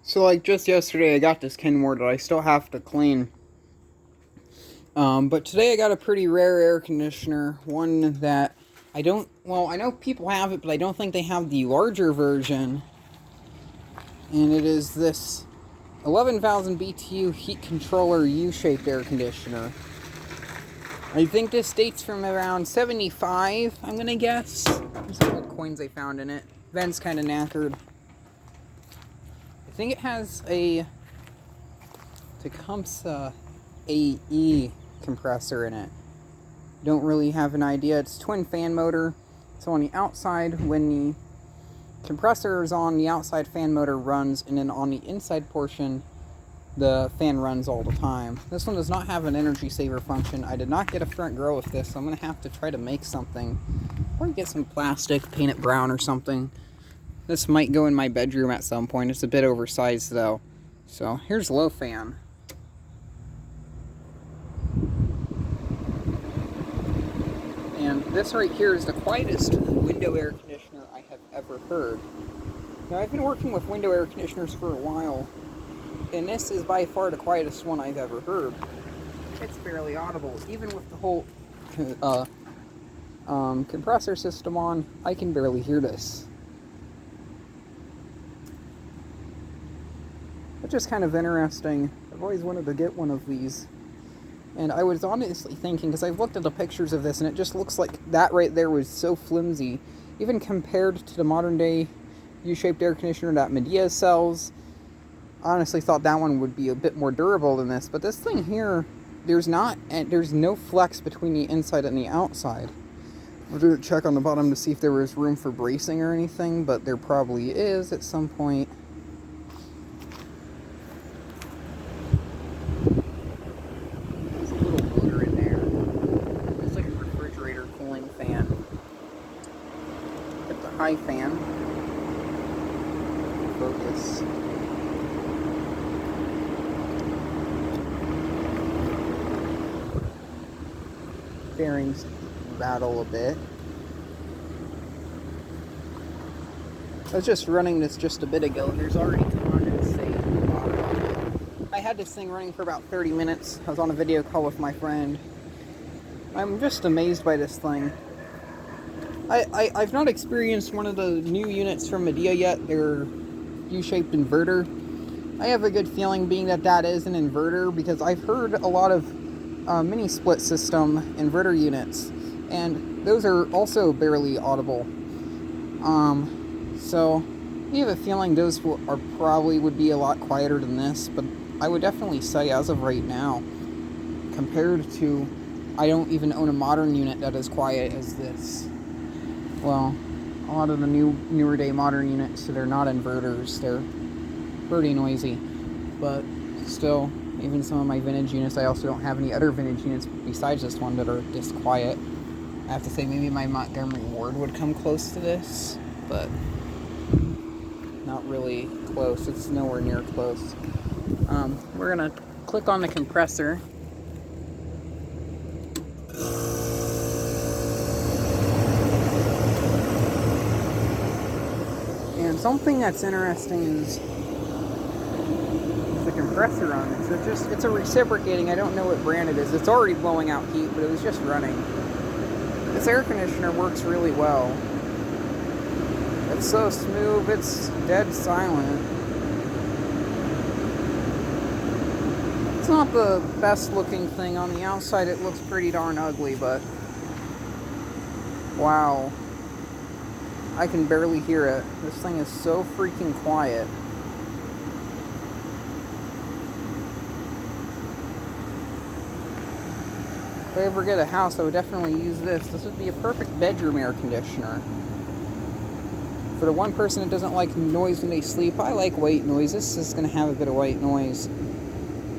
So, like, just yesterday I got this Kenmore that I still have to clean. But today I got a pretty rare air conditioner. One that I know people have it, but I don't think they have the larger version. And it is this 11,000 BTU heat controller U-shaped air conditioner. I think this dates from around 75, I'm gonna guess. There's some old coins I found in it. Vent's kind of knackered. I think it has a Tecumseh AE compressor in it. Don't really have an idea. It's twin fan motor. So on the outside, when the compressor is on, the outside fan motor runs, and then on the inside portion, the fan runs all the time. This one does not have an energy saver function. I did not get a front grill with this, so I'm going to have to try to make something. Or get some plastic, paint it brown or something. This might go in my bedroom at some point. It's a bit oversized though. So here's low fan. And this right here is the quietest window air conditioner I have ever heard. Now, I've been working with window air conditioners for a while, and this is by far the quietest one I've ever heard. It's barely audible. Even with the whole compressor system on, I can barely hear this. It's just kind of interesting. I've always wanted to get one of these. And I was honestly thinking, because I've looked at the pictures of this, and it just looks like that right there was so flimsy. Even compared to the modern day U-shaped air conditioner that Midea sells, I honestly thought that one would be a bit more durable than this. But this thing here, there's no flex between the inside and the outside. I'll do a check on the bottom to see if there was room for bracing or anything, but there probably is at some point. High fan. Focus. Bearings rattle a bit. I was just running this just a bit ago. There's already condensate in the bottom of it. I had this thing running for about 30 minutes. I was on a video call with my friend. I'm just amazed by this thing. I've not experienced one of the new units from Midea yet. They're U-shaped inverter. I have a good feeling being that is an inverter, because I've heard a lot of mini split system inverter units, and those are also barely audible. So I have a feeling those would be a lot quieter than this, but I would definitely say as of right now, compared to, I don't even own a modern unit that is quiet as this. Well, a lot of the newer day modern units, they're not inverters. They're pretty noisy. But still, even some of my vintage units, I also don't have any other vintage units besides this one that are this quiet. I have to say maybe my Montgomery Ward would come close to this, but not really close. It's nowhere near close. We're going to click on the compressor. And something that's interesting is the compressor on it. It's a reciprocating. I don't know what brand it is. It's already blowing out heat, but it was just running. This air conditioner works really well. It's so smooth. It's dead silent. It's not the best looking thing on the outside. It looks pretty darn ugly, but wow. I can barely hear it. This thing is so freaking quiet. If I ever get a house, I would definitely use this. This would be a perfect bedroom air conditioner. For the one person that doesn't like noise when they sleep, I like white noise. This is going to have a bit of white noise.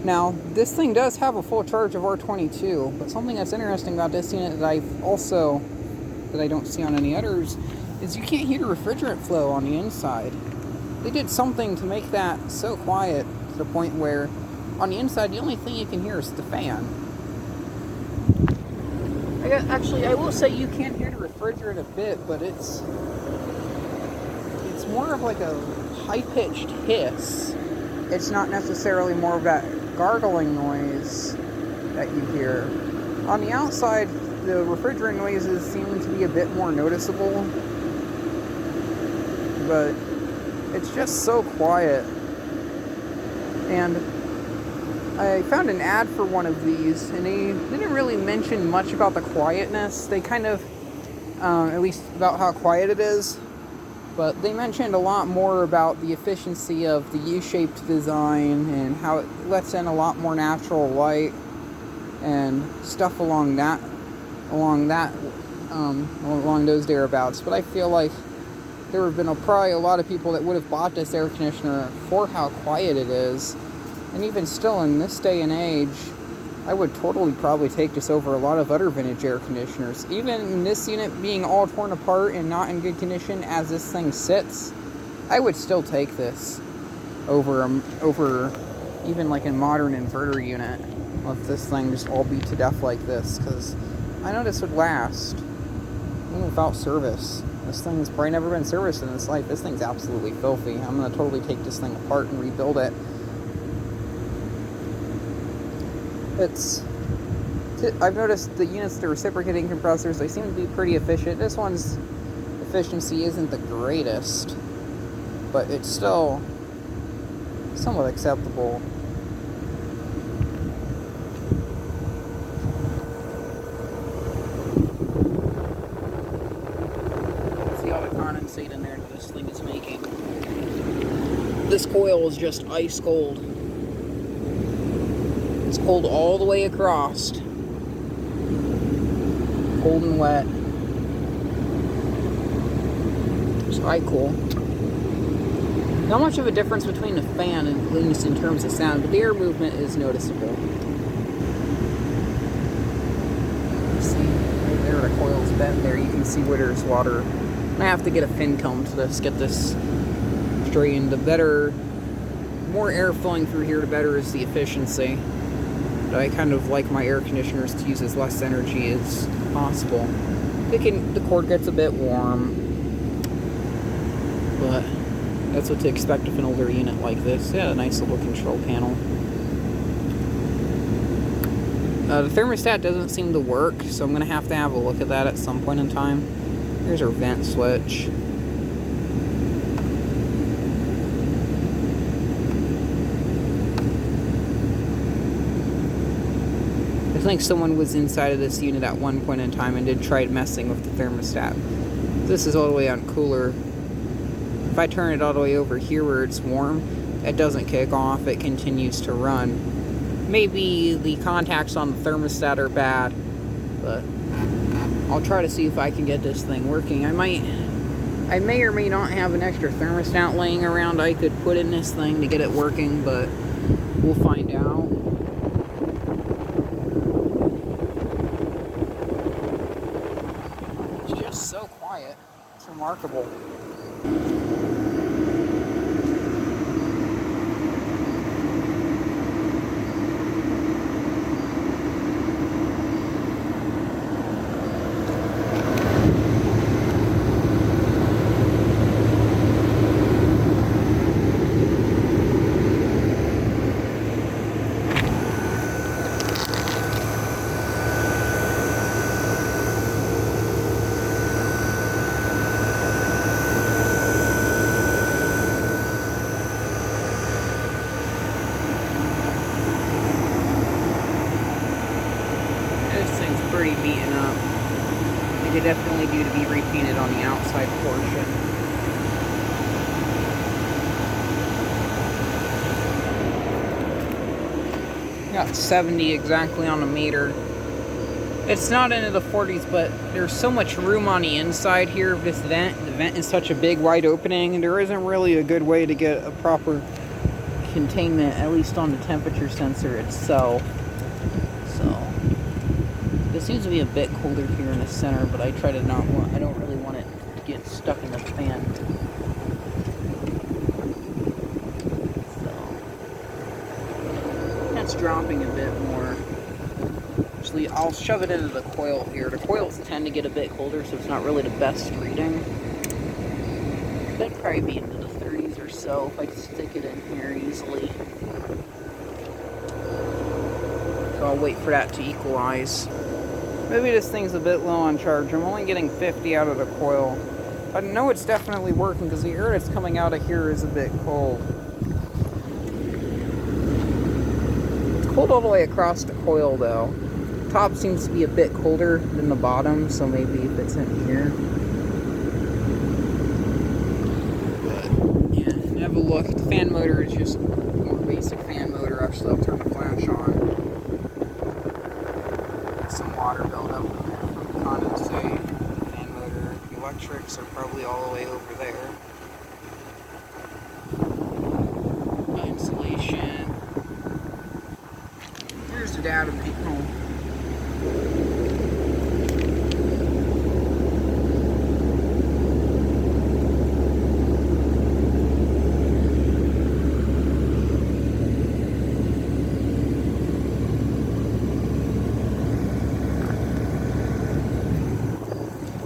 Now, this thing does have a full charge of R22, but something that's interesting about this unit that I don't see on any others is you can't hear the refrigerant flow on the inside. They did something to make that so quiet to the point where on the inside the only thing you can hear is the fan. I will say you can hear the refrigerant a bit, but it's more of like a high-pitched hiss it's not necessarily more of that gargling noise that you hear. On the outside, the refrigerant noises seem to be a bit more noticeable, but it's just so quiet. And I found an ad for one of these, and they didn't really mention much about the quietness. They kind of, at least about how quiet it is, but they mentioned a lot more about the efficiency of the U-shaped design and how it lets in a lot more natural light and stuff along those thereabouts. But I feel like there have been probably a lot of people that would have bought this air conditioner for how quiet it is. And even still, in this day and age, I would totally probably take this over a lot of other vintage air conditioners. Even this unit being all torn apart and not in good condition as this thing sits, I would still take this over even like a modern inverter unit. Let this thing just all beat to death like this, because I know this would last even without service. This thing's probably never been serviced in its life. This thing's absolutely filthy. I'm going to totally take this thing apart and rebuild it. I've noticed the units, the reciprocating compressors, they seem to be pretty efficient. This one's efficiency isn't the greatest, but it's still somewhat acceptable. See all the condensate in there that this thing is making. This coil is just ice cold. It's cold all the way across. Cold and wet. It's quite cool. Not much of a difference between the fan and at least in terms of sound, but the air movement is noticeable. See, right there, the coil's bent there. You can see where there's water. I have to get a fin comb to this, get this straightened. The more air flowing through here, the better is the efficiency. I kind of like my air conditioners to use as less energy as possible. The cord gets a bit warm, but that's what to expect of an older unit like this. Yeah, a nice little control panel. The thermostat doesn't seem to work, so I'm going to have a look at that at some point in time. Here's our vent switch. I think someone was inside of this unit at one point in time and did try messing with the thermostat. This is all the way on cooler. If I turn it all the way over here where it's warm, it doesn't kick off, it continues to run. Maybe the contacts on the thermostat are bad, but I'll try to see if I can get this thing working. I may or may not have an extra thermostat laying around I could put in this thing to get it working, but we'll find out. So quiet. It's remarkable. Pretty beaten up. It could definitely do to be repainted on the outside portion. Got 70 exactly on the meter. It's not into the 40s, but there's so much room on the inside here of this vent. The vent is such a big wide opening, and there isn't really a good way to get a proper containment, at least on the temperature sensor itself. It seems to be a bit colder here in the center, but I try to I don't really want it to get stuck in the fan. So, that's dropping a bit more. Actually, I'll shove it into the coil here. The coils tend to get a bit colder, so it's not really the best reading. Could probably be into the 30s or so if I can stick it in here easily. So I'll wait for that to equalize. Maybe this thing's a bit low on charge. I'm only getting 50 out of the coil. I know it's definitely working because the air that's coming out of here is a bit cold. It's cold all the way across the coil though. Top seems to be a bit colder than the bottom, so maybe if it's in here. But yeah, have a look. The fan motor is just a more basic fan motor. Actually, I'll turn the flash on. Some water buildup from condensate. Fan motor. The electrics are probably all the way over there. Insulation. Here's the data panel.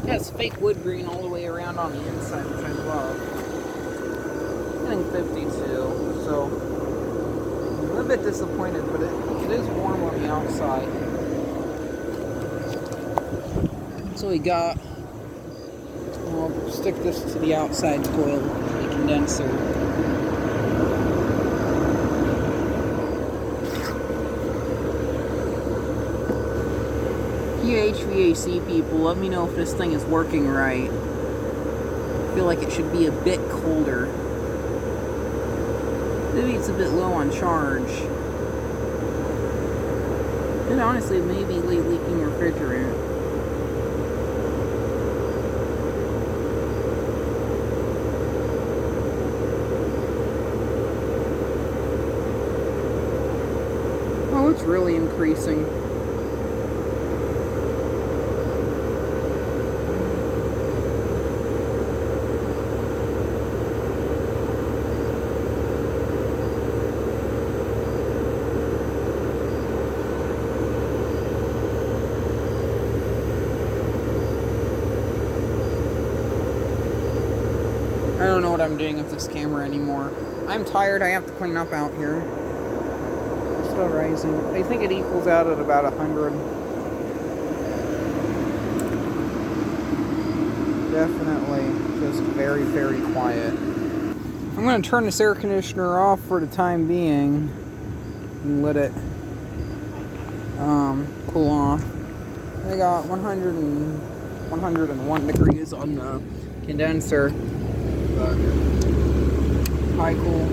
It's fake wood green all the way around on the inside, which I love. I'm getting 52, so I'm a little bit disappointed, but it is warm on the outside. So we got, I'll stick this to the outside coil, the condenser. You HVAC people, let me know if this thing is working right. I feel like it should be a bit colder. Maybe it's a bit low on charge. And honestly, it may be leaking refrigerant. Oh, it's really increasing. I don't know what I'm doing with this camera anymore. I'm tired, I have to clean up out here. It's still rising. I think it equals out at about 100. Definitely just very, very quiet. I'm going to turn this air conditioner off for the time being and let it cool off. I got 101 degrees on the condenser. High cool.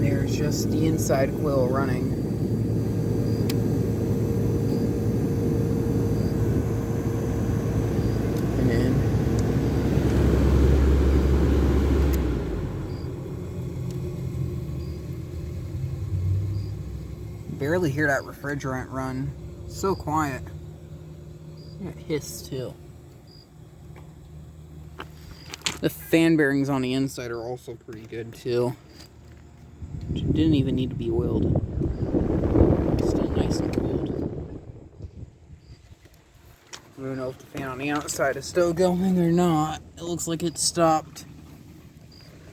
There's just the inside coil running. And then barely hear that refrigerant run. So quiet. It hiss too. The fan bearings on the inside are also pretty good too. Didn't even need to be oiled. Still nice and cold. I don't know if the fan on the outside is still going or not. It looks like it stopped.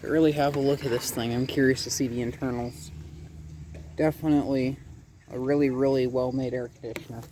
But really have a look at this thing. I'm curious to see the internals. Definitely a really, really well-made air conditioner.